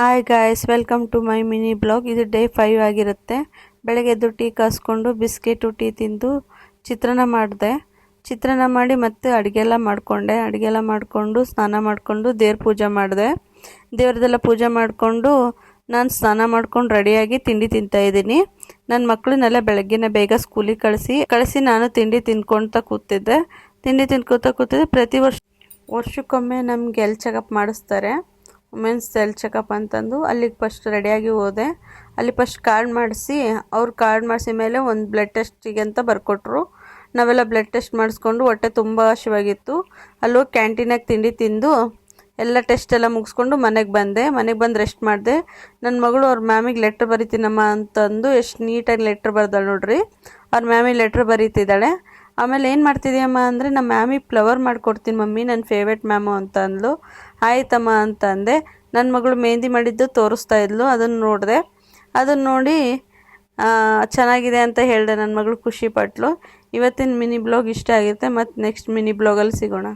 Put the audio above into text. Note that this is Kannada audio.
Hi guys, welcome to my mini blog. ಇದು ಡೇ 5 ಆಗಿರುತ್ತೆ. ಬೆಳಗ್ಗೆ ಎದ್ದು ಟೀ ಕಾಸ್ಕೊಂಡು ಬಿಸ್ಕೆಟು ಟೀ ತಿಂದು ಚಿತ್ರಾನ್ನ ಮಾಡಿದೆ. ಚಿತ್ರಾನ್ನ ಮಾಡಿ ಮತ್ತೆ ಅಡುಗೆಲ್ಲ ಮಾಡಿಕೊಂಡು ಸ್ನಾನ ಮಾಡಿಕೊಂಡು ದೇವ್ರ ಪೂಜೆ ಮಾಡಿದೆ. ದೇವ್ರದೆಲ್ಲ ಪೂಜೆ ಮಾಡಿಕೊಂಡು ನಾನು ಸ್ನಾನ ಮಾಡ್ಕೊಂಡು ರೆಡಿಯಾಗಿ ತಿಂಡಿ ತಿಂತಾಯಿದ್ದೀನಿ. ನನ್ನ ಮಕ್ಕಳನ್ನೆಲ್ಲ ಬೆಳಗ್ಗೆನೇ ಬೇಗ ಸ್ಕೂಲಿಗೆ ಕಳಿಸಿ ನಾನು ತಿಂಡಿ ತಿನ್ಕೊಳ್ತಾ ಕೂತಿದ್ದೆ. ಪ್ರತಿ ವರ್ಷಕ್ಕೊಮ್ಮೆ ನಮ್ಗೆ ಹೆಲ್ತ್ ಚೆಕಪ್ ಮಾಡಿಸ್ತಾರೆ. ವುಮೆನ್ಸ್ ಹೆಲ್ತ್ ಚೆಕಪ್ ಅಂತಂದು ಅಲ್ಲಿಗೆ ಫಸ್ಟ್ ರೆಡಿಯಾಗಿ ಹೋದೆ. ಅಲ್ಲಿ ಫಸ್ಟ್ ಕಾರ್ಡ್ ಮಾಡಿಸಿ ಮೇಲೆ ಒಂದು ಬ್ಲಡ್ ಟೆಸ್ಟಿಗೆ ಅಂತ ಬರ್ಕೊಟ್ರು. ನಾವೆಲ್ಲ ಬ್ಲಡ್ ಟೆಸ್ಟ್ ಮಾಡಿಸ್ಕೊಂಡು ಹೊಟ್ಟೆ ತುಂಬ ಹಸಿವಾಗಿತ್ತು. ಅಲ್ಲೋಗಿ ಕ್ಯಾಂಟೀನಾಗ ತಿಂಡಿ ತಿಂದು ಎಲ್ಲ ಟೆಸ್ಟ್ ಎಲ್ಲ ಮುಗಿಸ್ಕೊಂಡು ಮನೆಗೆ ಬಂದು ರೆಸ್ಟ್ ಮಾಡಿದೆ. ನನ್ನ ಮಗಳು ಅವ್ರ ಮ್ಯಾಮಿಗೆ ಲೆಟ್ರ್ ಬರಿತೀನಮ್ಮ ಅಂತಂದು ಎಷ್ಟು ನೀಟಾಗಿ ಲೆಟ್ರ್ ಬರ್ದಾಳೆ ನೋಡ್ರಿ. ಅವ್ರ ಮ್ಯಾಮಿಗೆ ಲೆಟ್ರ್ ಬರೀತಿದ್ದಾಳೆ. ಆಮೇಲೆ ಏನು ಮಾಡ್ತಿದ್ದೀಯಮ್ಮ ಅಂದರೆ, ನಮ್ಮ ಮ್ಯಾಮಿಗೆ ಫ್ಲವರ್ ಮಾಡಿಕೊಡ್ತೀನಿ ಮಮ್ಮಿ, ನನ್ನ ಫೇವ್ರೇಟ್ ಮ್ಯಾಮು ಅಂತ ಅಂದ್ಲು. ಆಯ್ತಮ್ಮ ಅಂತ ಅಂದೆ. ನನ್ನ ಮಗಳು ಮೆಹಂದಿ ಮಾಡಿದ್ದು ತೋರಿಸ್ತಾ ಇದ್ಲು. ಅದನ್ನು ನೋಡಿದೆ. ಅದನ್ನು ನೋಡಿ ಚೆನ್ನಾಗಿದೆ ಅಂತ ಹೇಳಿದೆ. ನನ್ನ ಮಗಳು ಖುಷಿ ಪಟ್ಲು. ಇವತ್ತಿನ ಮಿನಿ ಬ್ಲಾಗ್ ಇಷ್ಟ ಆಗಿರುತ್ತೆ. ಮತ್ತು ನೆಕ್ಸ್ಟ್ ಮಿನಿ ಬ್ಲಾಗಲ್ಲಿ ಸಿಗೋಣ.